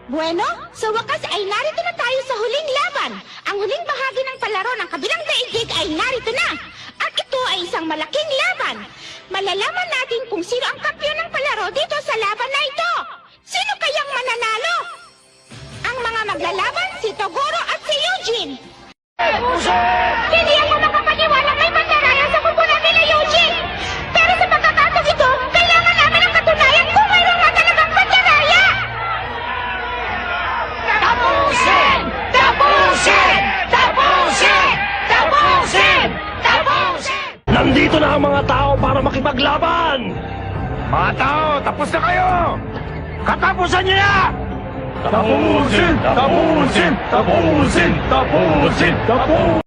Bueno, sa wakas ay narito na tayo sa huling laban. Ang huling bahagi ng palaro ng kabilang daigdig ay narito na. At ito ay isang malaking laban. Malalaman natin kung sino ang kampiyon ng palaro dito sa laban na ito. Sino kayang mananalo? Ang mga maglalaban, si Toguro at si Eugene. Hindi ako makapaniwala may mandaraya sa kupunan nila Eugene. Pero sa pagkakataon ito, kailangan namin ang katunayan kung mayroon nga talagang mandaraya. Tapusin! Tapusin! Tapusin! Tapusin! Tapusin! Nandito na ang mga tao para makipaglaban! Mga tao, tapos na kayo! Katapusan niyo na! Tapusin! Tapusin! Tapusin! Tapusin! Tapusin!